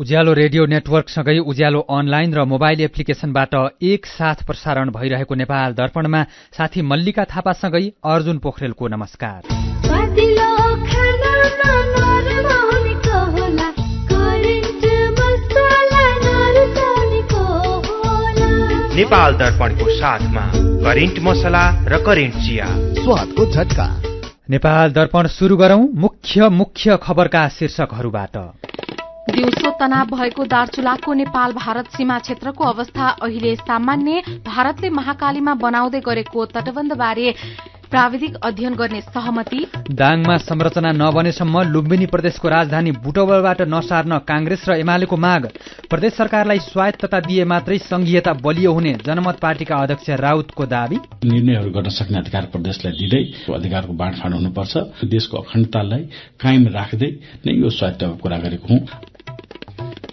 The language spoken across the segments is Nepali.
उज्यालो रेडियो नेटवर्कसँगै उज्यालो अनलाइन र मोबाइल एप्लिकेशनबाट एकसाथ प्रसारण भइरहेको नेपाल दर्पणमा साथी मल्लिका थापासँगै अर्जुन पोखरेलको नमस्कार। नेपाल दर्पणको साथमा करेन्ट मसला र करेन्ट चिया, स्वादको झट्का। नेपाल दर्पण सुरु गरौं मुख्य खबरका शीर्षकहरूबाट। दिउँसो तनाव भएको दार्चुलाको नेपाल भारत सीमा क्षेत्रको अवस्था अहिले सामान्य। भारतले महाकालीमा बनाउँदै गरेको तटबन्धबारे प्राविधिक अध्ययन गर्ने सहमति। दाङमा संरचना नबनेसम्म लुम्बिनी प्रदेशको राजधानी बुटवलबाट नसार्न कांग्रेस र एमालेको माग। प्रदेश सरकारलाई स्वायत्तता दिए मात्रै संघीयता बलियो हुने जनमत पार्टीका अध्यक्ष राउतको दावी। निर्णयहरू गर्न सक्ने अधिकार प्रदेशलाई दिँदै अधिकारको बाँडफाँड हुनुपर्छ। देशको अखण्डतालाई कायम राख्दै नै यो स्वायत्तताको कुरा गरेको हुँ।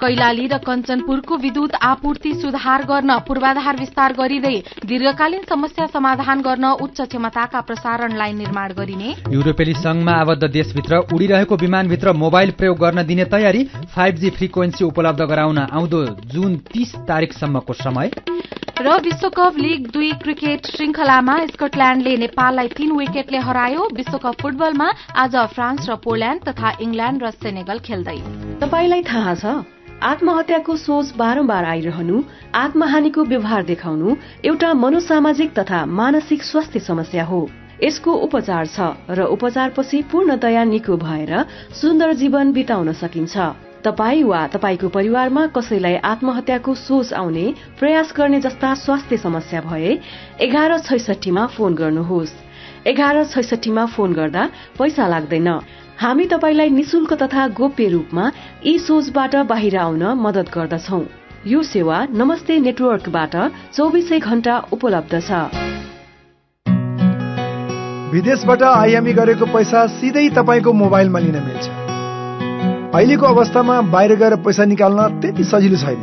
कैलाली र कञ्चनपुरको विद्युत आपूर्ति सुधार गर्न पूर्वाधार विस्तार गरिँदै दीर्घकालीन समस्या समाधान गर्न उच्च क्षमताका प्रसारण लाइन निर्माण गरिने। युरोपेली संघमा आबद्ध देशभित्र उडिरहेको विमानभित्र मोबाइल प्रयोग गर्न दिने तयारी। 5G फ्रिक्वेन्सी उपलब्ध गराउन आउँदो जुन 30 तारिकसम्मको समय। र विश्वकप लीग 2 क्रिकेट श्रृंखलामा स्कटल्याण्डले नेपाललाई 3 विकेटले हरायो। विश्वकप फुटबलमा आज फ्रान्स र पोल्याण्ड तथा इंग्ल्याण्ड र सेनेगल खेल्दै। तपाईलाई थाहा छ, आत्महत्याको सोच बारम्बार आइरहनु, आत्महानिको व्यवहार देखाउनु एउटा मनोसामाजिक तथा मानसिक स्वास्थ्य समस्या हो। यसको उपचार छ र उपचारपछि पूर्णतया निको भएर सुन्दर जीवन बिताउन सकिन्छ। तपाई वा तपाईको परिवारमा कसैलाई आत्महत्याको सोच आउने, प्रयास गर्ने जस्ता स्वास्थ्य समस्या भए 1166 मा फोन गर्नुहोस्। 1166 मा फोन गर्दा पैसा लाग्दैन। हामी तपाईलाई निशुल्क तथा गोप्य रूपमा यी सोचबाट बाहिर आउन मदत गर्दछौं। यो सेवा नमस्ते नेटवर्कबाट 24 घण्टा उपलब्ध छ। विदेशबाट आयामी गरेको पैसा सिधै तपाईको मोबाइलमा लिन मिल्छ। अहिलेको अवस्थामा बाहिर गएर पैसा निकाल्न त्यति सजिलो छैन।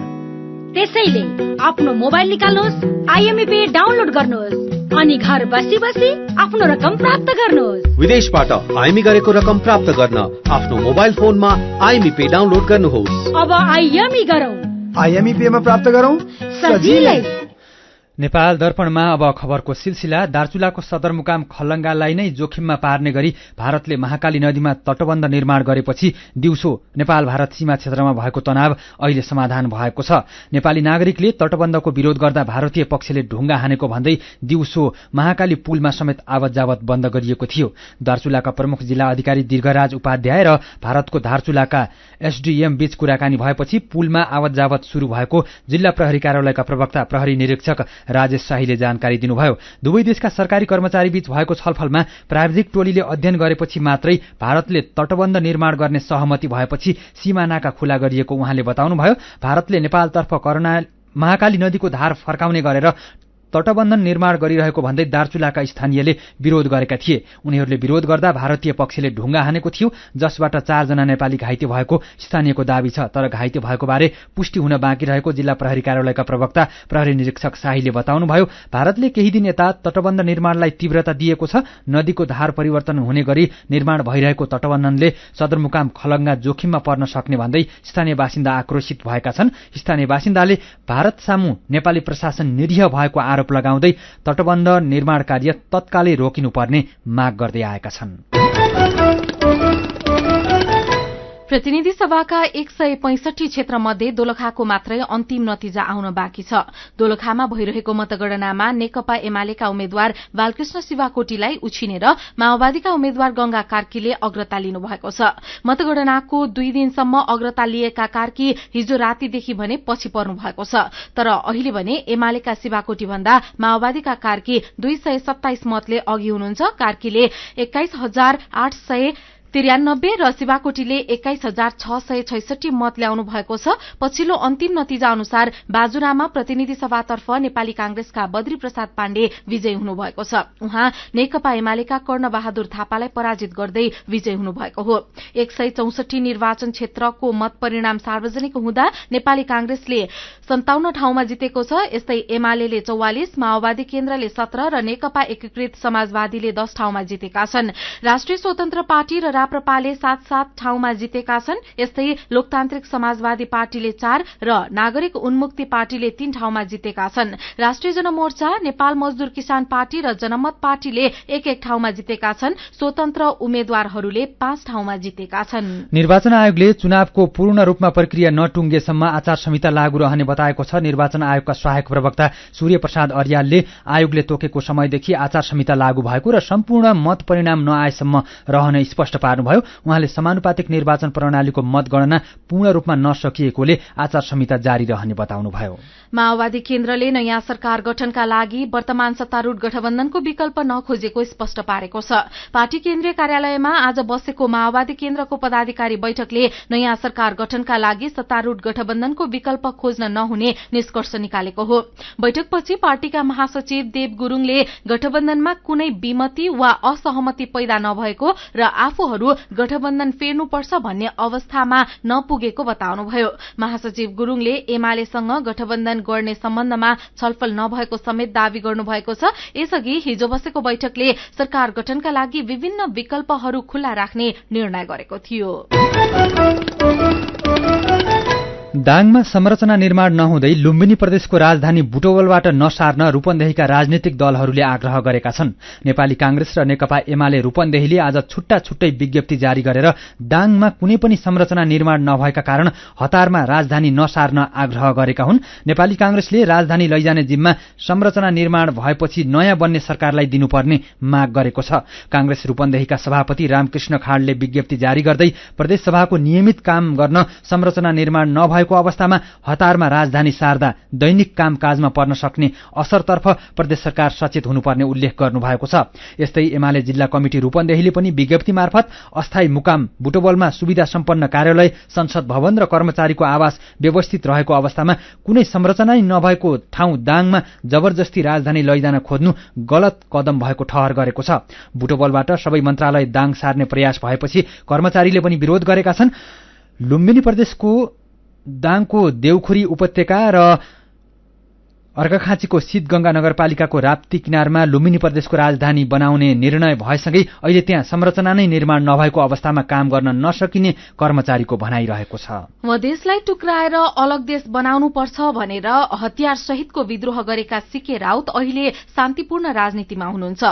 त्यसैले आफ्नो मोबाइल निकाल्नुहोस्, आइएमई पे डाउनलोड गर्नुहोस् अनि घर बसी बसी आफ्नो रकम प्राप्त गर्नुहोस्। विदेशबाट आइएमई गरेको रकम प्राप्त गर्न आफ्नो मोबाइल फोनमा आइएमई पे डाउनलोड गर्नुहोस्। अब आइएमई गरौँ, आइएमई पे मा प्राप्त गरौँ सजिलै। नेपाल दर्पणमा अब खबरको सिलसिला। दार्चुलाको सदरमुकाम खलङ्गालाई नै जोखिममा पार्ने गरी भारतले महाकाली नदीमा तटबन्ध निर्माण गरेपछि दिउँसो नेपाल भारत सीमा क्षेत्रमा भएको तनाव अहिले समाधान भएको छ। नेपाली नागरिकले तटबन्धको विरोध गर्दा भारतीय पक्षले ढुङ्गा हानेको भन्दै दिउँसो महाकाली पुलमा समेत आवत जावत बन्द गरिएको थियो। दार्चुलाका प्रमुख जिल्ला अधिकारी दीर्घराज उपाध्याय र भारतको दार्चुलाका एसडीएम बीच कुराकानी भएपछि पुलमा आवत जावत शुरू भएको जिल्ला प्रहरी कार्यालयका प्रवक्ता प्रहरी निरीक्षक राजेश शाहीले जानकारी दिनुभयो। दुवै देशका सरकारी कर्मचारी बीच भएको छलफलमा प्राविधिक टोलीले अध्ययन गरेपछि मात्रै भारतले तटबन्ध निर्माण गर्ने सहमति भएपछि सीमानाका खुला गरिएको उहाँले बताउनुभयो। भारतले नेपालतर्फ महाकाली नदीको धार फर्काउने गरेर तटबन्धन निर्माण गरिरहेको भन्दै दार्चुलाका स्थानीयले विरोध गरेका थिए। उनीहरूले विरोध गर्दा भारतीय पक्षले ढुङ्गा हानेको थियो, जसबाट 4 जना नेपाली घाइते भएको स्थानीयको दावी छ। तर घाइते भएको बारे पुष्टि हुन बाँकी रहेको जिल्ला प्रहरी कार्यालयका प्रवक्ता प्रहरी निरीक्षक शाहीले बताउनुभयो। भारतले केही दिन यता तटबन्ध निर्माणलाई तीव्रता दिएको छ। नदीको धार परिवर्तन हुने गरी निर्माण भइरहेको तटबन्धनले सदरमुकाम खलङ्गा जोखिममा पर्न सक्ने भन्दै स्थानीय बासिन्दा आक्रोशित भएका छन्। स्थानीय बासिन्दाले भारत सामु नेपाली प्रशासन निरीह भएको आरोप लगाउँदै तटबन्ध निर्माण कार्य तत्कालै रोकिनुपर्ने माग गर्दै आएका छन्। प्रतिनिधि सभाका 165 क्षेत्र मध्ये दोलखाको मात्रै अन्तिम नतिजा आउन बाँकी छ। दोलखामा भइरहेको मतगणनामा नेकपा एमालेका उम्मेद्वार बालकृष्ण शिवाकोटीलाई उछिनेर माओवादीका उम्मेद्वार गंगा कार्कीले अग्रता लिनुभएको छ। मतगणनाको 2 दिनसम्म अग्रता लिएका कार्की हिजो रातिदेखि भने पछि पर्नु भएको छ। तर अहिले भने एमालेका शिवाकोटी भन्दा माओवादीका कार्की 227 मतले अघि हुनुहुन्छ। कार्कीले 21,893 र शिवाकोटीले 21,666 मत ल्याउनु भएको छ। पछिल्लो अन्तिम नतिजा अनुसार बाजुरामा प्रतिनिधि सभातर्फ नेपाली कांग्रेसका बद्री प्रसाद पाण्डे विजयी हुनुभएको छ। उहाँ नेकपा एमालेका कर्ण बहादुर थापालाई पराजित गर्दै विजयी हुनुभएको हो। 164 निर्वाचन क्षेत्रको मत परिणाम सार्वजनिक हुँदा नेपाली कांग्रेसले 57 ठाउँमा जितेको छ। यस्तै एमाले 44, माओवादी केन्द्रले 17 र नेकपा एकीकृत समाजवादीले 10 ठाउँमा जितेका छन्। राष्ट्रिय स्वतन्त्र पार्टी र राप्रपाले 7 ठाउँमा जितेका छन्। यस्तै लोकतान्त्रिक समाजवादी पार्टीले 4 र नागरिक उन्मुक्ति पार्टीले 3 ठाउँमा जितेका छन्। राष्ट्रिय जनमोर्चा, नेपाल मजदुर किसान पार्टी र जनमत पार्टीले 1 ठाउँमा जितेका छन्। स्वतन्त्र उम्मेद्वारहरूले 5 ठाउँमा जितेका छन्। निर्वाचन आयोगले चुनावको पूर्ण रूपमा प्रक्रिया नटुङ्गेसम्म आचार संहिता लागू रहने बताएको छ। निर्वाचन आयोगका सहायक प्रवक्ता सूर्य प्रसाद अर्यालले आयोगले तोकेको समयदेखि आचार संहिता लागू भएको र सम्पूर्ण मत परिणाम नआएसम्म रहने स्पष्ट पार्नुभयो। उहाँले समानुपातिक निर्वाचन प्रणालीको मतगणना पूर्ण रूपमा नसकिएकोले आचार संहिता जारी रहने बताउनुभयो। माओवादी केन्द्रले नयाँ सरकार गठनका लागि वर्तमान सत्तारूढ गठबन्धनको विकल्प नखोजेको स्पष्ट पारेको छ। पार्टी केन्द्रीय कार्यालयमा आज बसेको माओवादी केन्द्रको पदाधिकारी बैठकले नयाँ सरकार गठनका लागि सत्तारूढ गठबन्धनको विकल्प खोज्न नहुने निष्कर्ष निकालेको हो। बैठकपछि पार्टीका महासचिव देव गुरूङले गठबन्धनमा कुनै विमति वा असहमति पैदा नभएको र आफूहरू गठबन्धन फेर्नुपर्छ भन्ने अवस्थामा नपुगेको बताउनुभयो। महासचिव गुरूङले एमालेसँग गठबन्धन गर्ने सम्बन्धमा छलफल नभएको समेत दावी गर्नुभएको छ। यसअघि हिजो बसेको बैठकले सरकार गठनका लागि विभिन्न विकल्पहरू खुल्ला राख्ने निर्णय गरेको थियो। दाङमा संरचना निर्माण नहुँदै लुम्बिनी प्रदेशको राजधानी बुटवलबाट नसार्न रूपन्देहीका राजनीतिक दलहरूले आग्रह गरेका छन्। नेपाली कांग्रेस र नेकपा एमाले रूपन्देहीले आज छुट्टा छुट्टै विज्ञप्ति जारी गरेर दाङमा कुनै पनि संरचना निर्माण नभएका कारण हतारमा राजधानी नसार्न आग्रह गरेका हुन्। नेपाली कांग्रेसले राजधानी लैजाने जिम्मा संरचना निर्माण भएपछि नयाँ बन्ने सरकारलाई दिनुपर्ने माग गरेको छ। कांग्रेस रूपन्देहीका सभापति रामकृष्ण खाडले विज्ञप्ति जारी गर्दै प्रदेशसभाको नियमित काम गर्न संरचना निर्माण नभएको अवस्थामा हतारमा राजधानी सार्दा दैनिक कामकाजमा पर्न सक्ने असरतर्फ प्रदेश सरकार सचेत हुनुपर्ने उल्लेख गर्नुभएको छ। यस्तै एमाले जिल्ला कमिटी रूपन्देहीले पनि विज्ञप्ति मार्फत अस्थायी मुकाम बुटवलमा सुविधा सम्पन्न कार्यालय, संसद भवन र कर्मचारीको आवास व्यवस्थित रहेको अवस्थामा कुनै संरचना नभएको ठाउँ दाङमा जबरजस्ती राजधानी लैजान खोज्नु गलत कदम भएको ठहर गरेको छ। बुटवलबाट सबै मन्त्रालय दाङ सार्ने प्रयास भएपछि कर्मचारीले पनि विरोध गरेका छन्। लुम्बिनी प्रदेशको दाङको देउखुरी उपत्यका र अर्घाखाँचीको शीतगंगा नगरपालिकाको राप्ती किनारमा लुम्बिनी प्रदेशको राजधानी बनाउने निर्णय भएसँगै अहिले त्यहाँ संरचना नै निर्माण नभएको अवस्थामा काम गर्न नसकिने कर्मचारीको भनाइरहेको छ। मधेसलाई टुक्राएर अलग देश बनाउनु पर्छ भनेर हतियार सहितको विद्रोह गरेका सीके राउत अहिले शान्तिपूर्ण राजनीतिमा हुनुहुन्छ।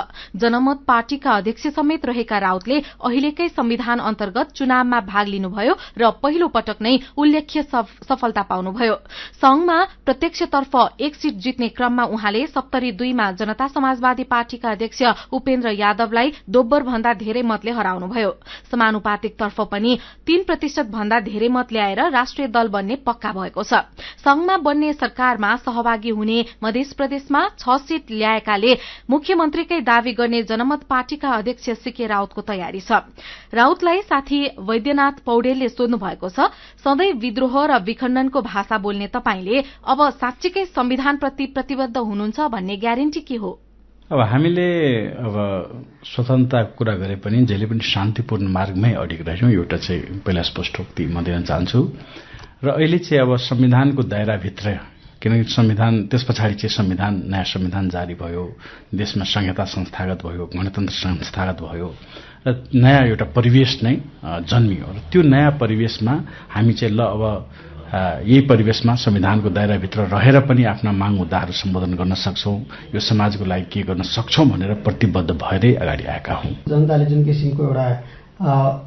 जनमत पार्टीका अध्यक्ष समेत रहेका राउतले अहिलेकै संविधान अन्तर्गत चुनावमा भाग लिनुभयो र पहिलो पटक नै उल्लेख्य सफलता पाउनुभयो। संघमा प्रत्यक्षतर्फ एक सीट जित्ने क्रममा उहाँले 72 मा जनता समाजवादी पार्टीका अध्यक्ष उपेन्द्र यादवलाई दोब्बर भन्दा धेरै मतले हराउनुभयो। समानुपातिक तर्फ पनि 3% भन्दा धेरै मत ल्याएर राष्ट्रिय दल बन्ने पक्का भएको छ। संघमा बन्ने सरकारमा सहभागी हुने मध्य प्रदेशमा 6 सीट ल्याएकाले मुख्यमन्त्रीकै दावी गर्ने जनमत पार्टीका अध्यक्ष सीके राउतको तयारी छ। राउतलाई साथी वैद्यनाथ पौडेलले सोध्नु भएको छ, सधैँ विद्रोह र विखण्डनको भाषा बोल्ने तपाईले अब साँच्चीकै संविधान प्रति प्रतिबद्ध हुनुहुन्छ भन्ने ग्यारेन्टी के हो? अब हामीले स्वतन्त्रताको कुरा गरे पनि जहिले पनि शान्तिपूर्ण मार्गमै अडिग रहेछौँ। एउटा चाहिँ पहिला स्पष्टोक्ति म दिन चाहन्छु। र अहिले चाहिँ अब संविधानको दायराभित्र, किनकि संविधान त्यस पछाडि चाहिँ संविधान नयाँ संविधान जारी भयो, देशमा संहिता संस्थागत भयो, गणतन्त्र संस्थागत भयो र नयाँ एउटा परिवेश नै जन्मियो। र त्यो नयाँ परिवेशमा हामी चाहिँ ल अब यही परिवेशमा संविधानको दायराभित्र रहेर पनि आफ्ना माग मुद्दाहरू सम्बोधन गर्न सक्छौं, यो समाजको लागि के गर्न सक्छौं भनेर प्रतिबद्ध भएरै अगाडि आएका हौं। जनताले जुन किसिमको एउटा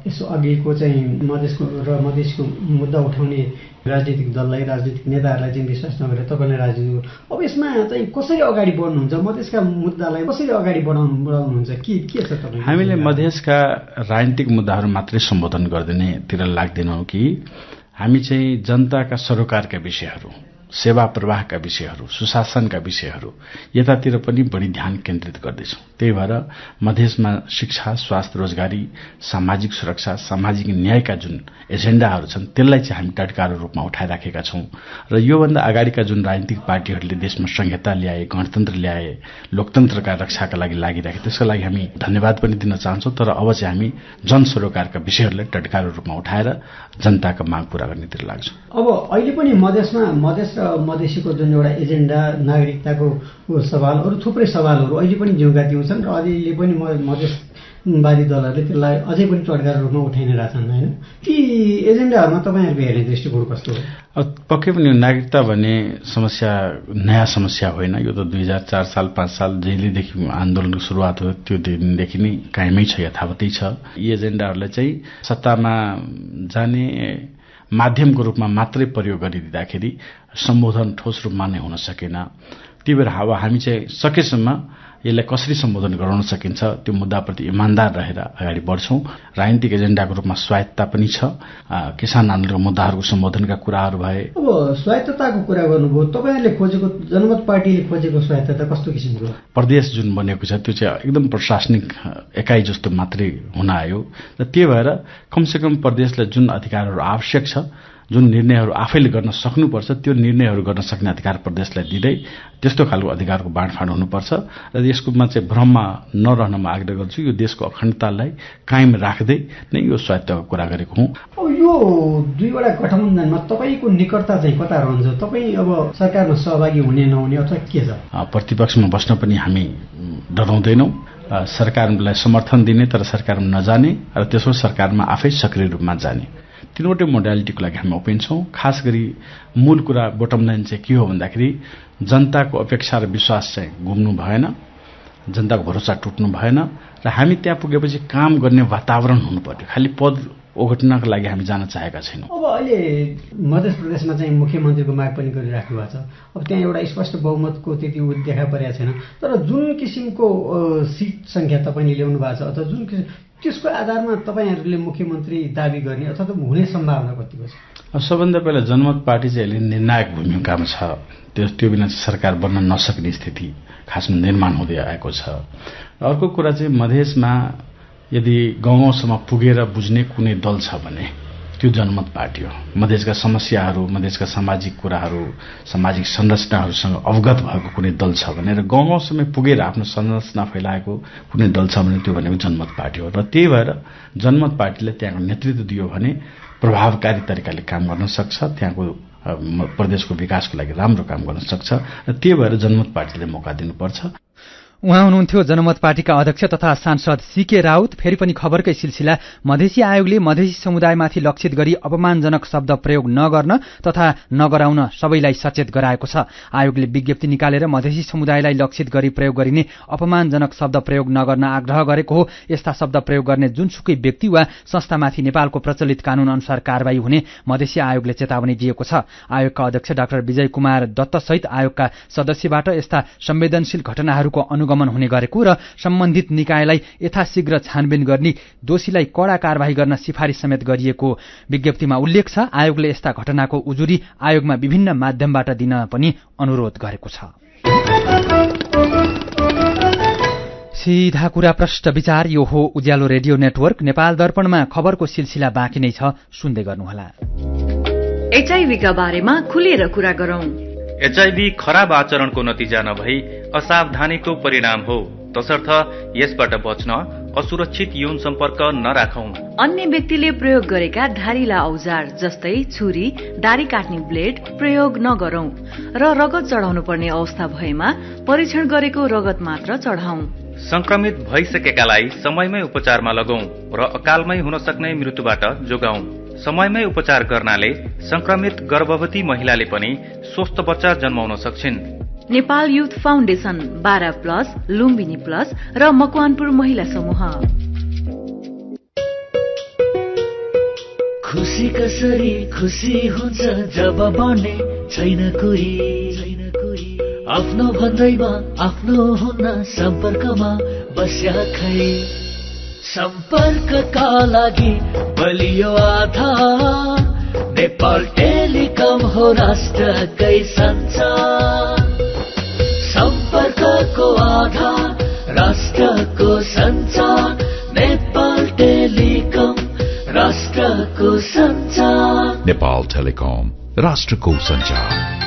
यसो अघिको चाहिँ मधेसको मुद्दा उठाउने राजनीतिक दललाई, राजनीतिक नेताहरूलाई चाहिँ विश्वास नगरेर तपाईले राजनीति, अब यसमा चाहिँ कसरी अगाडि बढ्नुहुन्छ? मधेसका मुद्दालाई कसरी अगाडि बढाउनुहुन्छ? के छ तपाईँ? हामीले मधेसका राजनीतिक मुद्दाहरू मात्रै सम्बोधन गर्दिनेतिर लाग्दैनौँ कि हामी चाहिँ जनताका सरोकारका विषयहरू, सेवा प्रवाहका विषयहरू, सुशासनका विषयहरू यतातिर पनि बढी ध्यान केन्द्रित गर्दैछौँ। त्यही भएर मधेसमा शिक्षा, स्वास्थ्य, रोजगारी, सामाजिक सुरक्षा, सामाजिक न्यायका जुन एजेन्डाहरू छन् त्यसलाई चाहिँ हामी टटकारो रूपमा उठाइराखेका छौँ। र योभन्दा अगाडिका जुन राजनीतिक पार्टीहरूले देशमा संहिता ल्याए, गणतन्त्र ल्याए, लोकतन्त्रका रक्षाका लागि लागिराखे, त्यसका लागि हामी धन्यवाद पनि दिन चाहन्छौँ। तर अब चाहिँ हामी जनसरोकारका विषयहरूलाई टटकारो रूपमा उठाएर जनताका माग पूरा गर्नेतिर लाग्छौँ। अब अहिले पनि मधेस र मधेसीको जुन एउटा एजेन्डा, नागरिकताको सवाल, अरू थुप्रै सवालहरू अहिले पनि जिउँगा तिउँ छन् र अहिले पनि वादी दलहरूले त्यसलाई अझै पनि चड्काको रूपमा उठाइ नै रहेछन् होइन। ती एजेन्डाहरूमा तपाईँहरूको हेर्ने दृष्टिकोण कस्तो हो? पक्कै पनि नागरिकता भन्ने समस्या नयाँ समस्या होइन। यो त 2004 साल 5 साल जहिलेदेखि आन्दोलनको सुरुवात हो त्यो दिनदेखि नै कायमै छ, यथावतै छ। यी एजेन्डाहरूलाई चाहिँ सत्तामा जाने माध्यमको रूपमा मात्रै प्रयोग गरिदिँदाखेरि सम्बोधन ठोस रूपमा नै हुन सकेन। त्यही भएर हामी चाहिँ सकेसम्म यसलाई कसरी सम्बोधन गराउन सकिन्छ त्यो मुद्दाप्रति इमान्दार रहेर अगाडि बढ्छौं। राजनीतिक एजेन्डाको रूपमा स्वायत्तता पनि छ। किसान आन्दोलनको मुद्दाहरूको सम्बोधनका कुराहरू भए। अब स्वायत्तताको कुरा गर्नुभयो, तपाईहरुले खोजेको जनमत पार्टीले खोजेको स्वायत्तता कस्तो किसिमको? प्रदेश जुन बनेको छ त्यो चाहिँ एकदम प्रशासनिक एकाइ जस्तो मात्रै हुन आयो र त्यही भएर कमसेकम प्रदेशलाई जुन अधिकारहरू आवश्यक छ, जुन निर्णयहरू आफैले गर्न सक्नुपर्छ त्यो निर्णयहरू गर्न सक्ने अधिकार प्रदेशलाई दिँदै त्यस्तो खालको अधिकारको बाँडफाँड हुनुपर्छ र यसकोमा चाहिँ भ्रममा नरहन म आग्रह गर्छु। यो देशको अखण्डतालाई कायम राख्दै नै यो स्वायत्तको कुरा गरेको हुँ। यो दुईवटा गठबन्धनमा तपाईको निकटता चाहिँ कता रहन्छ? तपाई अब सरकारमा सहभागी हुने नहुने अथवा के छ? प्रतिपक्षमा बस्न पनि हामी डराउँदैनौँ। सरकारलाई समर्थन दिने तर सरकारमा नजाने र त्यसो सरकारमा आफै सक्रिय रूपमा जाने तीनवटै मोडालिटीको लागि हामी ओपन छौं। खास गरी मूल कुरा बोटम लाइन चाहिँ के हो भन्दाखेरि जनताको अपेक्षा र विश्वास चाहिँ गुम्नु भएन, जनताको भरोसा टुट्नु भएन र हामी त्यहाँ पुगेपछि काम गर्ने वातावरण हुनु पर्यो। खालि पद ओगट्नको लागि हामी जान चाहेका छैनौँ। अब अहिले मध्य प्रदेशमा चाहिँ मुख्यमन्त्रीको माग पनि गरिराख्नु भएको छ। अब त्यहाँ एउटा स्पष्ट बहुमतको त्यति देखा परेको छैन, तर जुन किसिमको सिट संख्या तपाईले ल्याउनु भएको छ अथवा जुन त्यसको आधारमा तपाईहरुले मुख्यमन्त्री दाबी गर्ने अथवा हुने सम्भावना कतिको छ? सबभन्दा पहिला जनमत पार्टी चाहिँ अहिले निर्णायक भूमिकामा छ। त्यो बिना सरकार बन्न नसक्ने स्थिति खासमा निर्माण हुँदै आएको छ। अर्को कुरा चाहिँ मधेसमा यदि गाउँसम्म पुगेर बुझ्ने कुनै दल छ भने त्यो जनमत पार्टी हो। मधेसका समस्याहरू, मधेसका सामाजिक कुराहरू, सामाजिक संरचनाहरूसँग अवगत भएको कुनै दल छ भने र गाउँसम्म पुगेर आफ्नो संरचना फैलाएको कुनै दल छ भने त्यो भनेको जनमत पार्टी हो। र त्यही भएर जनमत पार्टीले त्यहाँको नेतृत्व दियो भने प्रभावकारी तरिकाले काम गर्न सक्छ, त्यहाँको प्रदेशको विकासको लागि राम्रो काम गर्न सक्छ र त्यही भएर जनमत पार्टीले मौका दिनुपर्छ। उहाँ हुनुहुन्थ्यो जनमत पार्टीका अध्यक्ष तथा सांसद सीके राउत। फेरि पनि खबरकै सिलसिला, मधेसी आयोगले मधेसी समुदायमाथि लक्षित गरी अपमानजनक शब्द प्रयोग नगर्न तथा नगराउन सबैलाई सचेत गराएको छ। आयोगले विज्ञप्ति निकालेर मधेसी समुदायलाई लक्षित गरी प्रयोग गरिने अपमानजनक शब्द प्रयोग नगर्न आग्रह गरेको हो। यस्ता शब्द प्रयोग गर्ने जुनसुकै व्यक्ति वा संस्थामाथि नेपालको प्रचलित कानून अनुसार कारबाही हुने मधेसी आयोगले चेतावनी दिएको छ। आयोगका अध्यक्ष डाक्टर विजय कुमार दत्त सहित आयोगका सदस्यबाट यस्ता संवेदनशील घटनाहरूको अनुगमन हुने गरेको र सम्बन्धित निकायलाई यथाशीघ्र छानबिन गर्ने, दोषीलाई कड़ा कारबाही गर्न सिफारिस समेत गरिएको विज्ञप्तिमा उल्लेख छ। आयोगले यस्ता घटनाको उजुरी आयोगमा विभिन्न माध्यमबाट दिन पनि अनुरोध गरेको छ। सीधा कुरा प्रश्न विचार, यो हो उज्यालो रेडियो नेटवर्क। नेपाल दर्पणमा खबरको सिलसिला बाँकी नै छ, सुन्दै गर्नुहोला। एचआईभीका बारेमा खुलेर कुरा गरौं। एचआईभी खराब आचरणको नतिजा नभई असावधानीको परिणाम हो, तसर्थ यसबाट बच्न असुरक्षित यौन सम्पर्क नराखौं। अन्य व्यक्तिले प्रयोग गरेका धारिला औजार जस्तै छुरी, दारी काट्ने ब्लेड प्रयोग नगरौं र रगत चढाउनु पर्ने अवस्था भएमा परीक्षण गरेको रगत मात्र चढाउँ। संक्रमित भइसकेकालाई समयमै उपचारमा लगाउँ र अकालमै हुन सक्ने मृत्युबाट जोगाउँ। समयमै उपचार गर्नाले संक्रमित गर्भवती महिलाले पनि स्वस्थ बच्चा जन्माउन सक्छिन्। Nepal youth foundation, 12+ Lumbini plus र मकवानपुर महिला समूह। खुसी कसरी खुसी हुन्छ जब बने छैन कोही, आफ्नो भन्दैमा आफ्नो हुन सम्पर्कमा बस्या खै। सम्पर्कका लागि बलियो आधार नेपाल टेलिकम हो राष्ट्रकै सञ्चार। सम्पर्कको आधार राष्ट्रको सञ्चार, नेपाल टेलिकम राष्ट्रको सञ्चार। नेपाल टेलिकम राष्ट्रको सञ्चार।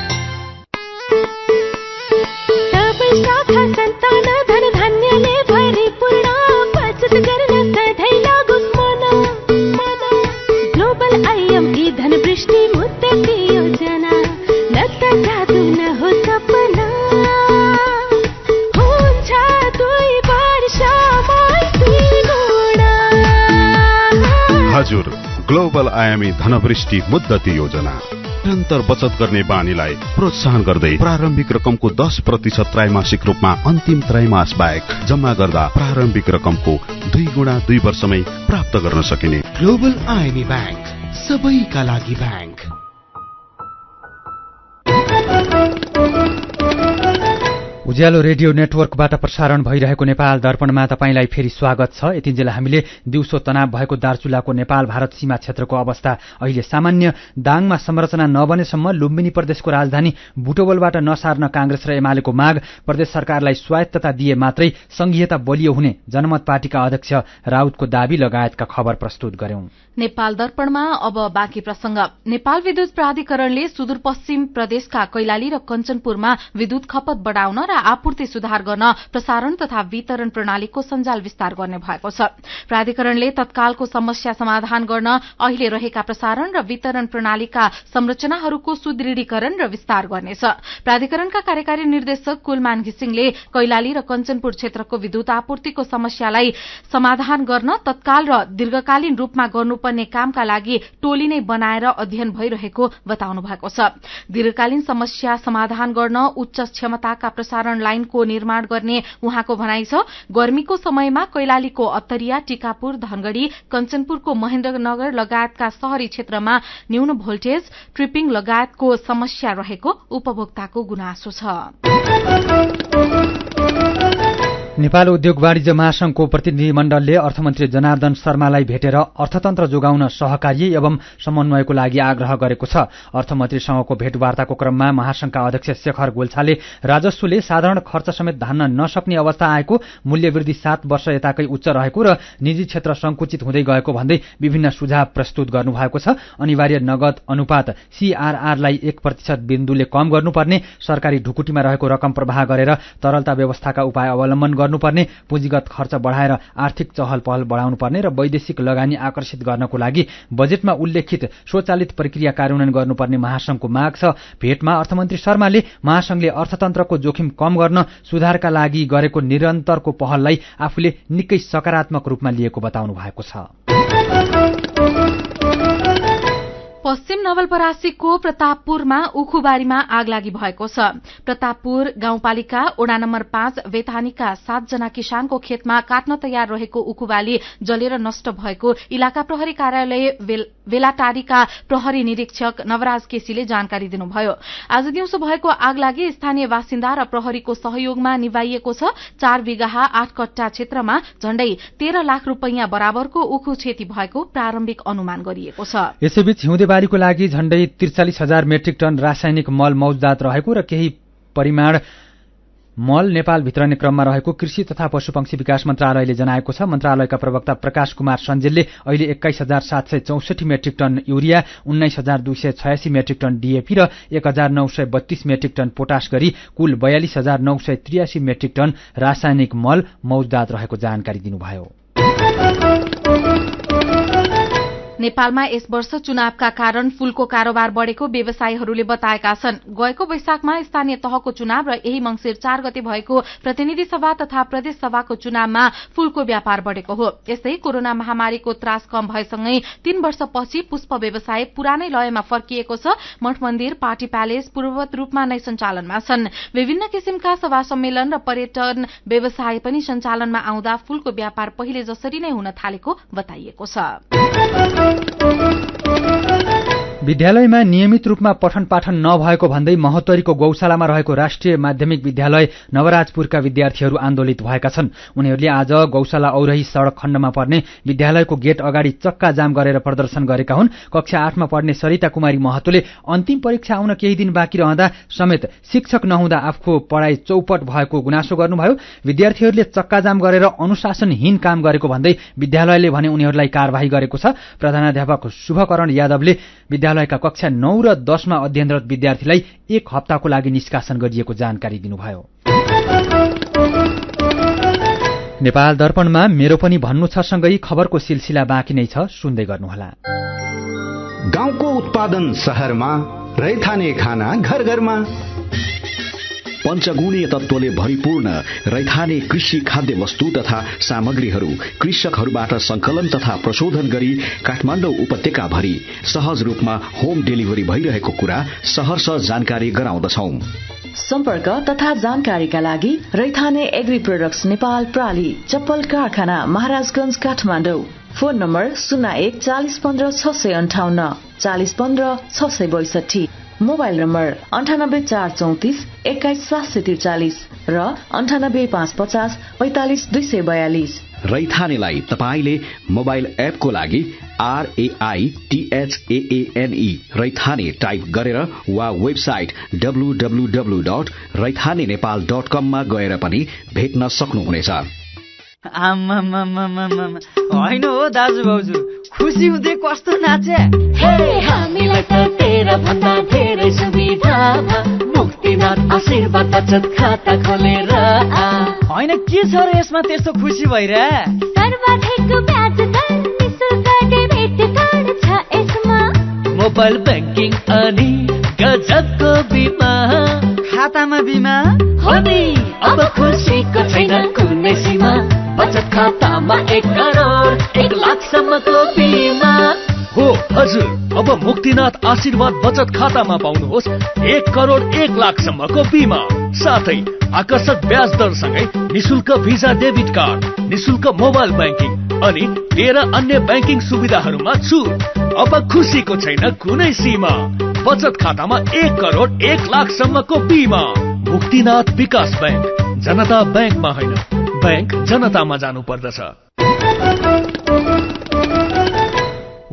ग्लोबल आयामी धनवृष्टि मुद्दती योजना निरन्तर बचत गर्ने बानीलाई प्रोत्साहन गर्दै प्रारम्भिक रकमको 10% त्रैमासिक रूपमा अन्तिम त्रैमास बाहेक जम्मा गर्दा प्रारम्भिक रकमको 2 गुणा 2 वर्षमै प्राप्त गर्न सकिने ग्लोबल आयामी बैंक, सबैका लागि बैंक। उज्यालो रेडियो नेटवर्कबाट प्रसारण भइरहेको नेपाल दर्पणमा तपाईंलाई फेरि स्वागत छ। यतिन्जेल हामीले दिउँसो तनाव भएको दार्चुलाको नेपाल भारत सीमा क्षेत्रको अवस्था अहिले सामान्य, दाङमा संरचना नबनेसम्म लुम्बिनी प्रदेशको राजधानी बुटवलबाट नसार्न कांग्रेस र एमालेको माग, प्रदेश सरकारलाई स्वायत्तता दिए मात्रै संघीयता बलियो हुने जनमत पार्टीका अध्यक्ष राउतको दाबी लगायतका खबर प्रस्तुत गर्यौं। नेपाल दर्पणमा अब बाँकी प्रसंग। नेपाल विद्युत प्राधिकरणले सुदूरपश्चिम प्रदेशका कैलाली र कञ्चनपुरमा विद्युत खपत बढ़ाउन र आपूर्ति सुधार गर्न प्रसारण तथा वितरण प्रणालीको सञ्जाल विस्तार गर्ने भएको छ। प्राधिकरणले तत्कालको समस्या समाधान गर्न अहिले रहेका प्रसारण र वितरण प्रणालीका संरचनाहरूको सुदृढीकरण र विस्तार गर्नेछ। प्राधिकरणका कार्यकारी निर्देशक कुलमान घिसिङले कैलाली र कञ्चनपुर क्षेत्रको विद्युत आपूर्तिको समस्यालाई समाधान गर्न तत्काल र दीर्घकालीन रूपमा गर्नुपर्ने कामका लागि टोली नै बनाएर अध्ययन भइरहेको बताउनु भएको छ। दीर्घकालीन समस्या समाधान गर्न उच्च क्षमताका प्रसारण लाइनको निर्माण गर्ने उहाँको भनाइ छ। गर्मीको समयमा कैलालीको अत्तरिया, टिकापुर, धनगढ़ी, कञ्चनपुरको महेन्द्रनगर लगायतका शहरी क्षेत्रमा न्यून भोल्टेज, ट्रिपिङ लगायतको समस्या रहेको उपभोक्ताको गुनासो छ। नेपाल उद्योग वाणिज्य महासंघको प्रतिनिधिमण्डलले अर्थमन्त्री जनार्दन शर्मालाई भेटेर अर्थतन्त्र जोगाउन सहकार्य एवं समन्वयको लागि आग्रह गरेको छ। अर्थमन्त्रीसँगको भेटवार्ताको क्रममा महासंघका अध्यक्ष शेखर गोल्छाले राजस्वले साधारण खर्च समेत धान्न नसक्ने अवस्था आएको, मूल्यवृद्धि 7 वर्ष यताकै उच्च रहेको र निजी क्षेत्र संकुचित हुँदै गएको भन्दै विभिन्न सुझाव प्रस्तुत गर्नुभएको छ। अनिवार्य नगद अनुपात CRRलाई 1% बिन्दुले कम गर्नुपर्ने, सरकारी ढुकुटीमा रहेको रकम प्रवाह गरेर तरलता व्यवस्थाका उपाय अवलम्बन गर्नुपर्ने, पुँजीगत खर्च बढ़ाएर आर्थिक चहल पहल बढ़ाउनुपर्ने र वैदेशिक लगानी आकर्षित गर्नको लागि बजेटमा उल्लेखित स्वचालित प्रक्रिया कार्यान्वयन गर्नुपर्ने महासंघको माग छ। भेटमा अर्थमन्त्री शर्माले महासंघले अर्थतन्त्रको जोखिम कम गर्न सुधारका लागि गरेको निरन्तरको पहललाई आफूले निकै सकारात्मक रूपमा लिएको बताउनु भएको छ। पश्चिम नवलपरासीको प्रतापपुरमा उखुबारीमा आगलागी भएको छ। प्रतापपुर गाउँपालिका वडा नम्बर 5 वेथानीका 7 जना किसानको खेतमा काट्न तयार रहेको उखुबाली जलेर नष्ट भएको इलाका प्रहरी कार्यालय बेलाटारीका प्रहरी निरीक्षक नवराज केसीले जानकारी दिनुभयो। आज दिउँसो भएको आगलागी स्थानीय बासिन्दा र प्रहरीको सहयोगमा निभाइएको छ। 4 बिघा 8 कट्टा क्षेत्रमा झण्डै 13 लाख रूपैयाँ बराबरको उखु क्षति भएको प्रारम्भिक अनुमान गरिएको छ। यसैबीच हिउँदेबारीको लागि झण्डै 43,000 मेट्रिक टन रासायनिक मल मौजदात रहेको र केही परिमाण मल नेपाल भित्रने क्रममा रहेको कृषि तथा पशुपक्षी विकास मन्त्रालयले जनाएको छ। मन्त्रालयका प्रवक्ता प्रकाश कुमार सञ्जेलले अहिले 21,764 metric ton urea, 19,286 metric ton DAP र 1,932 मेट्रिक टन पोटास गरी कुल 42,983 मेट्रिक टन रासायनिक मल मौजदात रहेको जानकारी दिनुभयो। नेपालमा यस वर्ष चुनावका कारण फूलको कारोबार बढ़ेको व्यवसायीहरूले बताएका छन्। गएको वैशाखमा स्थानीय तहको चुनाव र यही मंसिर 4 गते भएको प्रतिनिधि सभा तथा प्रदेश सभाको चुनावमा फूलको व्यापार बढ़ेको हो। यस्तै कोरोना महामारीको त्रास कम भएसँगै 3 वर्षपछि पुष्प व्यवसाय पुरानै लयमा फर्किएको छ। मठ मन्दिर, पार्टी प्यालेस पूर्ववत रूपमा नै सञ्चालनमा छन्। विभिन्न किसिमका सभा सम्मेलन र पर्यटन व्यवसाय पनि सञ्चालनमा आउँदा फूलको व्यापार पहिले जसरी नै हुन थालेको बताइएको छ। विद्यालयमा नियमित रूपमा पठन पाठन नभएको भन्दै महोत्तरीको गौशालामा रहेको राष्ट्रिय माध्यमिक विद्यालय नवराजपुरका विद्यार्थीहरू आन्दोलित भएका छन्। उनीहरूले आज गौशाला औरही सड़क खण्डमा पर्ने विद्यालयको गेट अगाडि चक्का जाम गरेर प्रदर्शन गरेका हुन्। कक्षा 8 मा पढ्ने सरिता कुमारी महतोले अन्तिम परीक्षा आउन केही दिन बाँकी रहँदा समेत शिक्षक नहुँदा आफूको पढाइ चौपट भएको गुनासो गर्नुभयो। विद्यार्थीहरूले चक्का जाम गरेर अनुशासनहीन काम गरेको भन्दै विद्यालयले भने उनीहरूलाई कारबाही गरेको छ। प्रधानाध्यापक शुभकरण यादवले विद्यालयका कक्षा 9 र 10 मा अध्ययनरत विद्यार्थीलाई 1 हप्ताको लागि निष्कासन गरिएको जानकारी दिनुभयो। नेपाल दर्पणमा मेरो पनि भन्नु छ सँगै खबरको सिलसिला बाँकी नै छ, सुन्दै गर्नुहोला। गाउँको उत्पादन शहरमा, रैथाने खाना घर घरमा, पञ्चगुणीय तत्त्वले भरिपूर्ण रैथाने कृषि खाद्य वस्तु तथा सामग्रीहरू कृषकहरूबाट संकलन तथा प्रशोधन गरी काठमाडौँ उपत्यका भरि सहज रूपमा होम डेलिभरी भइरहेको कुरा सहर्ष जानकारी गराउँदछौ। सम्पर्क तथा जानकारीका लागि रैथाने एग्री प्रोडक्ट्स नेपाल प्राली चप्पल कारखाना Maharajganj Kathmandu. Phone number 01 40 15 658 40 15 662। Mobile number 98 434 21 743 र 98 550 45 242। रैथानेलाई तपाईले मोबाइल एपको लागि RAITHAANE रैथाने टाइप गरेर वा वेबसाइट www.raithanenepal.com मा गएर पनि भेट्न सक्नुहुनेछ। होइन हो दाजु भाउजू, खुसी हुँदै कस्तो नाचे। हामीलाई त तेरा भन्दा धेरै सुविधा मुक्तिनाथ आशीर्वाद बचत खाता खोलेर। होइन के छ र यसमा त्यस्तो खुसी भइरा? सर्वाधिक ब्याज दर निशुल्क डेबिट कार्ड छ यसमा, मोबाइल ब्याङ्किङ अनि गजबको बिमा। खातामा बिमा हो नि, अब खुसीको छैन कुनै सीमा। बचत खातामा 1 करोड 1 लाखसम्मको बिमा। हो हजुर, अब मुक्तिनाथ आशीर्वाद बचत खातामा पाउनुहोस् 1 करोड 1 लाखसम्मको बिमा, साथै आकर्षक ब्याज दरसँगै निशुल्क भिजा डेबिट कार्ड, निशुल्क मोबाइल ब्याङ्किङ अनि 13 अन्य ब्याङ्किङ सुविधाहरूमा छुट। अब खुसीको छैन कुनै सीमा। बचत खातामा 1 करोड 1 लाखसम्मको बिमा। मुक्तिनाथ विकास ब्याङ्क, जनता ब्याङ्कमा होइन, ब्याङ्क जनतामा जानु पर्दछ।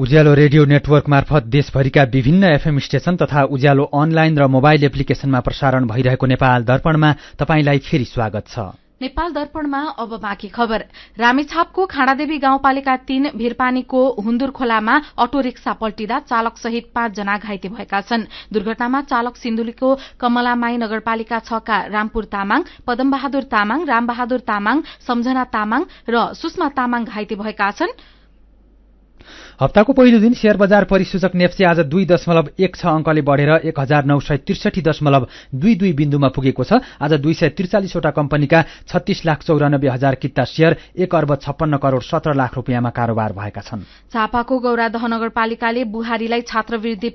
उज्यालो रेडियो नेटवर्क मार्फत देशभरिका विभिन्न एफएम स्टेशन तथा उज्यालो अनलाइन र मोबाइल एप्लिकेशनमा प्रसारण भइरहेको नेपाल दर्पणमा तपाईंलाई फेरि स्वागत छ। नेपाल दर्पणमा अब बाँकी खबर। रामेछापको खाँडादेवी गाउँपालिका 3 भिरपानीको हुन्दुर खोलामा अटो रिक्सा पल्टिँदा चालक सहित 5 जना घाइते भएका छन्। दुर्घटनामा चालक सिन्धुलीको कमलामाई नगरपालिका 6 का रामपुर तामाङ, पदमबहादुर तामाङ, रामबहादुर तामाङ, सम्झना तामाङ र सुषमा तामाङ घाइते भएका छन्। हप्ताको पहिलो दिन शेयर बजार परिसूचक नेप्से आज 2.16 अंकले बढेर 1963.22 बिन्दुमा पुगेको छ। आज 243 वटा कम्पनीका 36,94,000 किता शेयर 1,56 करोड 17 लाख रुपियाँमा कारोबार भएका छन्। झापाको गौरादह नगरपालिकाले बुहारीलाई छात्रवृत्ति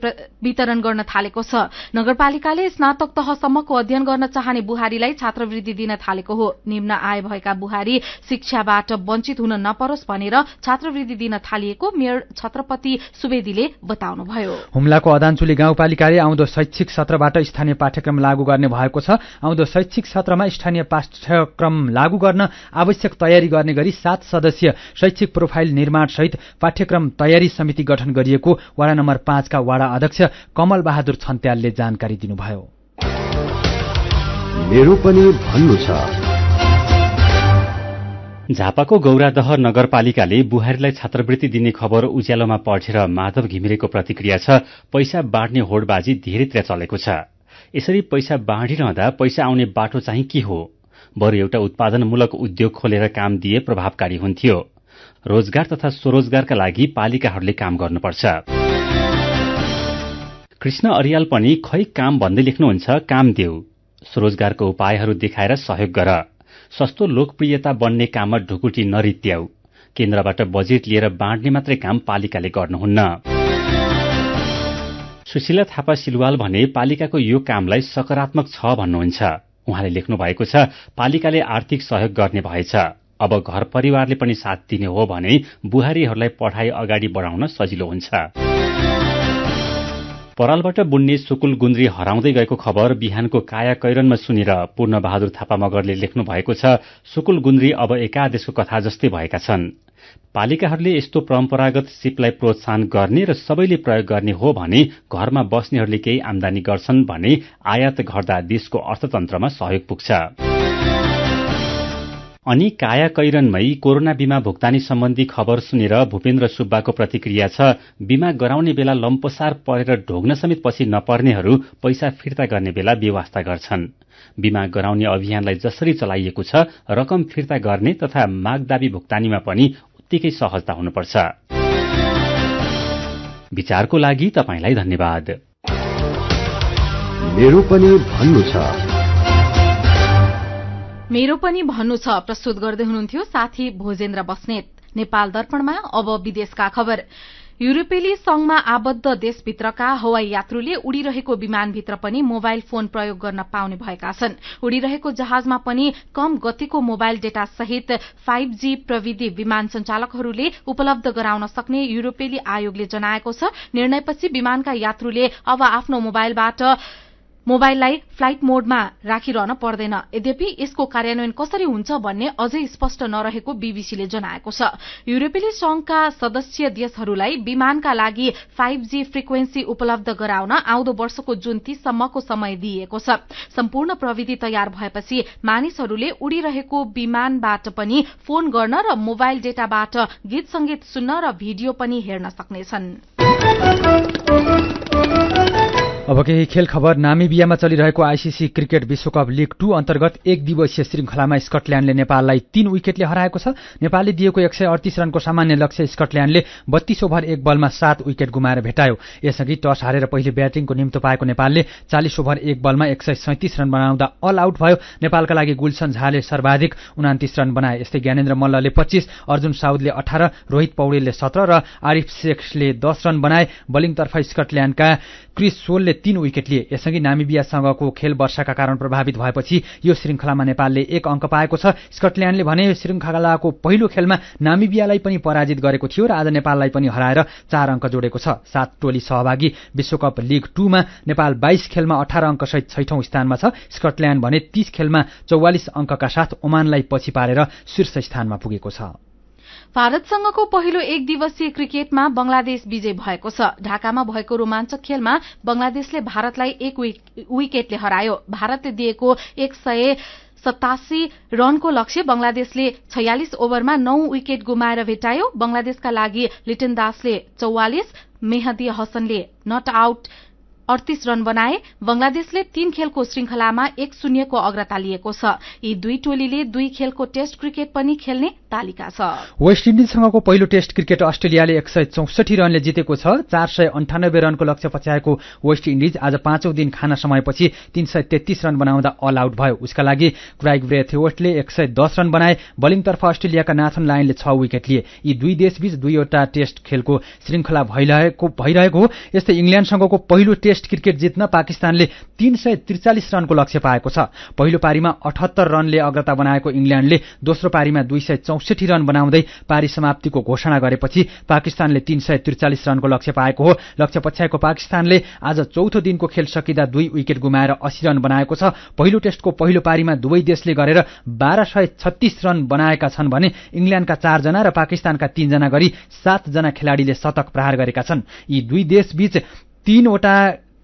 वितरण गर्न थालेको छ। नगरपालिकाले स्नातक तहसम्मको अध्ययन गर्न चाहने बुहारीलाई छात्रवृत्ति दिन थालेको हो। निम्न आय भएका बुहारी शिक्षाबाट वञ्चित हुन नपरोस् भनेर छात्रवृत्ति दिन थालिएको मेयर छत्रपति सुवेदीले बताउनुभयो। हुम्लाको अदानचुली गाउँपालिकाले आउँदो शैक्षिक सत्रबाट स्थानीय पाठ्यक्रम लागू गर्ने भएको छ। आउँदो शैक्षिक सत्रमा स्थानीय पाठ्यक्रम लागू गर्न आवश्यक तयारी गर्ने गरी 7 सदस्यीय शैक्षिक प्रोफाइल निर्माण सहित पाठ्यक्रम तयारी समिति गठन गरिएको वडा नम्बर 5 का वडा अध्यक्ष कमल बहादुर छन्त्यालले जानकारी दिनुभयो। मेरो पनि भन्नु छ। झापाको गौरादह नगरपालिकाले बुहारीलाई छात्रवृत्ति दिने खबर उज्यालोमा पढेर माधव घिमिरेको प्रतिक्रिया छ, पैसा बाँड्ने होडबाजी धेरैतिर चलेको छ। यसरी पैसा बाँडिरहँदा पैसा आउने बाटो चाहिँ के हो? बरु एउटा उत्पादनमूलक उद्योग खोलेर काम दिए प्रभावकारी हुन्थ्यो। रोजगार तथा स्वरोजगारका लागि पालिकाहरूले काम गर्नुपर्छ। कृष्ण अरियाल पनि खै काम भन्दै लेख्नुहुन्छ, काम देऊ, स्वरोजगारको उपायहरू देखाएर सहयोग गर, सस्तो लोकप्रियता बन्ने काममा ढुकुटी नरित्याउ, केन्द्रबाट बजेट लिएर बाँड्ने मात्रै काम पालिकाले गर्नुहुन्न। सुशीला थापा सिलवाल भने पालिकाको यो कामलाई सकारात्मक छ भन्नुहुन्छ। उहाँले लेख्नु भएको छ, पालिकाले आर्थिक सहयोग गर्ने भएछ, अब घर परिवारले पनि साथ दिने हो भने बुहारीहरूलाई पढाइ अगाडि बढाउन सजिलो हुन्छ। परालबाट बुन्ने सुकुल गुन्द्री हराउँदै गएको खबर बिहानको काया कैरनमा सुनेर पूर्ण बहादुर थापा मगरले लेख्नु भएको छ, सुकुल गुन्द्री अब एकादेशको कथा जस्तै भएका छन्। पालिकाहरूले यस्तो परम्परागत सिपलाई प्रोत्साहन गर्ने र सबैले प्रयोग गर्ने हो भने घरमा बस्नेहरूले केही आमदानी गर्छन् भने आयात घट्दा देशको अर्थतन्त्रमा सहयोग पुग्छ। अनि काया कैरनमै कोरोना बीमा भुक्तानी सम्बन्धी खबर सुनेर भूपेन्द्र सुब्बाको प्रतिक्रिया छ, बीमा गराउने बेला लम्पसार परेर ढोग्न समेत पछि नपर्नेहरू पैसा फिर्ता गर्ने बेला बेवास्ता गर्छन्। बीमा गराउने अभियानलाई जसरी चलाइएको छ, रकम फिर्ता गर्ने तथा मागदाबी भुक्तानीमा पनि उत्तिकै सहजता हुनुपर्छ। विचारको लागि तपाईंलाई धन्यवाद। मेरो पनि भन्नु छ। मेरो पनि भन्नु छ प्रस्तुत गर्दै हुनुहुन्थ्यो साथी भोजेन्द्र बस्नेत। नेपाल दर्पणमा अब विदेशका खबर। युरोपेली संघमा आबद्ध देशभित्रका हवाई यात्रुले उडिरहेको विमानभित्र पनि मोबाइल फोन प्रयोग गर्न पाउने भएका छन्। उडिरहेको जहाजमा पनि कम गतिको मोबाइल डेटा सहित 5G प्रविधि विमान सञ्चालकहरूले उपलब्ध गराउन सक्ने युरोपेली आयोगले जनाएको छ। निर्णयपछि विमानका यात्रुले अब आफ्नो मोबाइललाई फ्लाइट मोडमा राखिरहन पर्दैन। यद्यपि यसको कार्यान्वयन कसरी हुन्छ भन्ने अझै स्पष्ट नरहेको बीबीसीले जनाएको छ। युरोपेली संघका सदस्य देशहरूलाई विमानका लागि 5G फ्रिक्वेन्सी उपलब्ध गराउन आउँदो वर्षको जुन 30 सम्मको समय दिइएको छ। सम्पूर्ण प्रविधि तयार भएपछि मानिसहरूले उडिरहेको विमानबाट पनि फोन गर्न र मोबाइल डेटाबाट गीत संगीत सुन्न र भिडियो पनि हेर्न सक्नेछन्। अब केही खेल खबर। नामिबियामा चलिरहेको आईसीसी क्रिकेट विश्वकप लीग 2 अन्तर्गत एक दिवसीय श्रृंखलामा स्कटल्याण्डले नेपाललाई 3 विकेटले हराएको छ। नेपालले दिएको 138 रनको सामान्य लक्ष्य स्कटल्याण्डले 32 ओभर 1 बलमा 7 विकेट गुमाएर भेटायो। यसअघि टस हारेर पहिले ब्याटिङको निम्तो पाएको नेपालले 40 ओभर 1 बलमा 137 रन बनाउँदा अल आउट भयो। नेपालका लागि गुलसन झाले सर्वाधिक 29 रन बनाए। यस्तै ज्ञानेन्द्र मल्लले 25, अर्जुन साउदले 18, रोहित पौडेलले 17 र आरिफ शेखले 10 रन बनाए। बलिङतर्फ स्कटल्याण्डका क्रिस सोलले 3 विकेट लिए। यसअघि नामिबियासँगको खेल वर्षाका कारण प्रभावित भएपछि यो श्रृंखलामा नेपालले 1 अंक पाएको छ। स्कटल्याण्डले भने यो श्रृंखलाको पहिलो खेलमा नामिबियालाई पनि पराजित गरेको थियो र आज नेपाललाई पनि हराएर 4 अंक जोडेको छ। 7 टोली सहभागी विश्वकप लीग 2 मा नेपाल 22 खेलमा 18 अंकसहित 6औं स्थानमा छ। स्कटल्याण्ड भने 30 खेलमा 44 अंकका साथ ओमानलाई पछि पारेर शीर्ष स्थानमा पुगेको छ। भारतसँगको पहिलो एक दिवसीय क्रिकेटमा बंगलादेश विजय भएको छ। ढाकामा भएको रोमाञ्चक खेलमा बंगलादेशले भारतलाई 1 विकेटले हरायो। भारतले दिएको 187 रनको लक्ष्य बंगलादेशले 46 ओभरमा 9 विकेट गुमाएर भेटायो। बंगलादेशका लागि लिटन दासले 44, मेहदी हसनले नट आउट 38 रन बनाए। बंगलादेशले 3 खेलको श्रृंखलामा 1-0 को अग्रता लिएको छ। यी दुई टोलीले 2 खेलको टेस्ट क्रिकेट पनि खेल्ने तालिका छ। वेस्ट इन्डिजसँगको पहिलो टेस्ट क्रिकेट अस्ट्रेलियाले 164 रनले जितेको छ। 498 रनको लक्ष्य पछ्याएको वेस्ट इन्डिज आज 5औं दिन खाना समयपछि 333 रन बनाउँदा अल आउट भयो। उसका लागि क्राइग ब्रेथवेटले 110 रन बनाए। बलिङतर्फ अस्ट्रेलियाका नाथन लायनले 6 विकेट लिए। यी दुई देशबीच 2वटा टेस्ट खेलको श्रृंखला भइरहेको हो। यस्तै इंग्ल्याण्डसँगको पहिलो टेस्ट क्रिकेट जित्न पाकिस्तानले 343 रनको लक्ष्य पाएको छ। पहिलो पारीमा 78 रनले अग्रता बनाएको इंग्ल्याण्डले दोस्रो पारीमा 264 रन बनाउँदै पारी समाप्तिको घोषणा गरेपछि पाकिस्तानले 343 रनको लक्ष्य पाएको हो। लक्ष्य पछ्याएको पाकिस्तानले आज चौथो दिनको खेल सकिँदा 2 विकेट गुमाएर 80 रन बनाएको छ। पहिलो टेस्टको पहिलो पारीमा दुवै देशले गरेर 1236 रन बनाएका छन् भने इंग्ल्याण्डका 4 जना र पाकिस्तानका 3 जना गरी 7 जना खेलाडीले शतक प्रहार गरेका छन्। यी दुई देशबीच 3वटा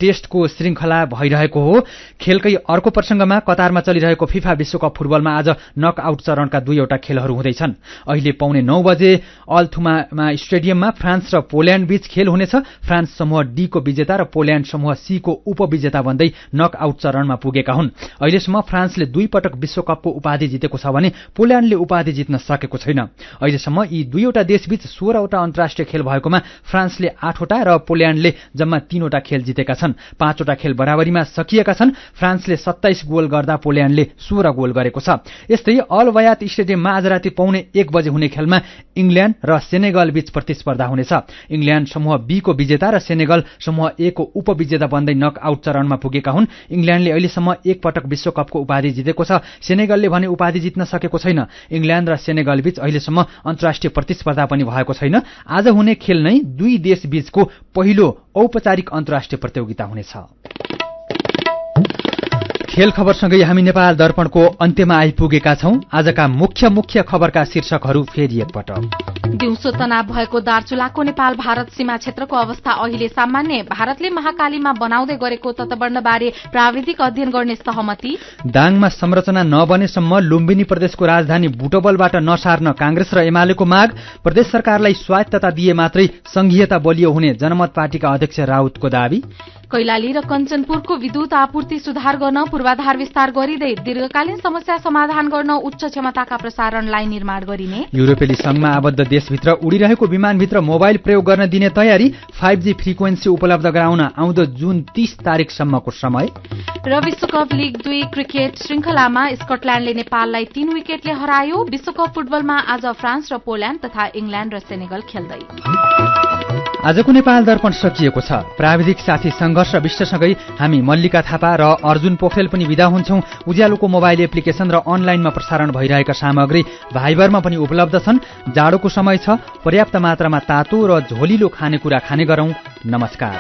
टेस्टको श्रृंखला भइरहेको हो। खेलकै अर्को प्रसंगमा कतारमा चलिरहेको फिफा विश्वकप फुटबलमा आज नकआउट चरणका 2वटा खेलहरू हुँदैछन्। अहिले पौने 9 बजे अल्थुमा स्टेडियममा फ्रान्स र पोल्याण्ड बीच खेल हुनेछ। फ्रान्स समूह डी को विजेता र पोल्याण्ड समूह सी को उपविजेता बन्दै नकआउट चरणमा पुगेका हुन्। अहिलेसम्म फ्रान्सले 2 पटक विश्वकपको उपाधि जितेको छ भने पोल्याण्डले उपाधि जित्न सकेको छैन। अहिलेसम्म यी 2वटा देशबीच 16वटा अन्तर्राष्ट्रिय खेल भएकोमा फ्रान्सले 8वटा र पोल्याण्डले जम्मा 3वटा खेल जितेका छन्। 5वटा खेल बराबरीमा सकिएका छन्। फ्रान्सले 27 गोल गर्दा पोल्याण्डले 16 गोल गरेको छ। यस्तै अल बयात स्टेडियममा आज राति पौने 1 बजे हुने खेलमा इंग्ल्याण्ड र सेनेगल बीच प्रतिस्पर्धा हुनेछ। इंग्ल्याण्ड समूह बी को विजेता र सेनेगल समूह ए को उपविजेता बन्दै नकआउट चरणमा पुगेका हुन्। इंग्ल्याण्डले अहिलेसम्म 1 पटक विश्वकपको उपाधि जितेको छ। सेनेगलले भने उपाधि जित्न सकेको छैन। इंग्ल्याण्ड र सेनेगल बीच अहिलेसम्म अन्तर्राष्ट्रिय प्रतिस्पर्धा पनि भएको छैन। आज हुने खेल नै दुई देश बीचको पहिलो औपचारिक अन्तर्राष्ट्रिय प्रतियोगिता हुनेछ। खेल खबरसँगै हामी नेपाल दर्पणको अन्त्यमा आइपुगेका छौं। आजका मुख्य खबरका शीर्षकहरू फेरि एकपटक। दिउँसो तनाव भएको दार्चुलाको नेपाल भारत सीमा क्षेत्रको अवस्था अहिले सामान्य। भारतले महाकालीमा बनाउँदै गरेको तटबन्धबारे प्राविधिक अध्ययन गर्ने सहमति। दाङमा संरचना नबनेसम्म लुम्बिनी प्रदेशको राजधानी बुटवलबाट नसार्न कांग्रेस र एमालेको माग। प्रदेश सरकारलाई स्वायत्तता दिए मात्रै संघीयता बलियो हुने जनमत पार्टीका अध्यक्ष राउतको दावी। कैलाली र कञ्चनपुरको विद्युत आपूर्ति सुधार गर्न पूर्वाधार विस्तार गरिँदै दीर्घकालीन समस्या समाधान गर्न उच्च क्षमताका प्रसारण लाइन निर्माण गरिने। युरोपेली संघमा आबद्ध देशभित्र उडिरहेको विमानभित्र मोबाइल प्रयोग गर्न दिने तयारी। 5G फ्रिक्वेन्सी उपलब्ध गराउन आउँदो जुन 30 तारिकसम्मको समय। र विश्वकप लिग 2 क्रिकेट श्रृंखलामा स्कटल्याण्डले नेपाललाई 3 विकेटले हरायो। विश्वकप फुटबलमा आज फ्रान्स र पोल्याण्ड तथा इंग्ल्याण्ड र सेनेगल खेल्दै। आजको नेपाल दर्पण सकिएको छ। प्राविधिक साथी संघर्ष विष्टसँगै हामी मल्लिका थापा र अर्जुन पोखरेल पनि विदा हुन्छौं। उज्यालोको मोबाइल एप्लिकेशन र अनलाइनमा प्रसारण भइरहेका सामग्री भाइबरमा पनि उपलब्ध छन्। जाडोको समय छ, पर्याप्त मात्रामा तातो र झोलिलो खानेकुरा खाने गरौं। नमस्कार।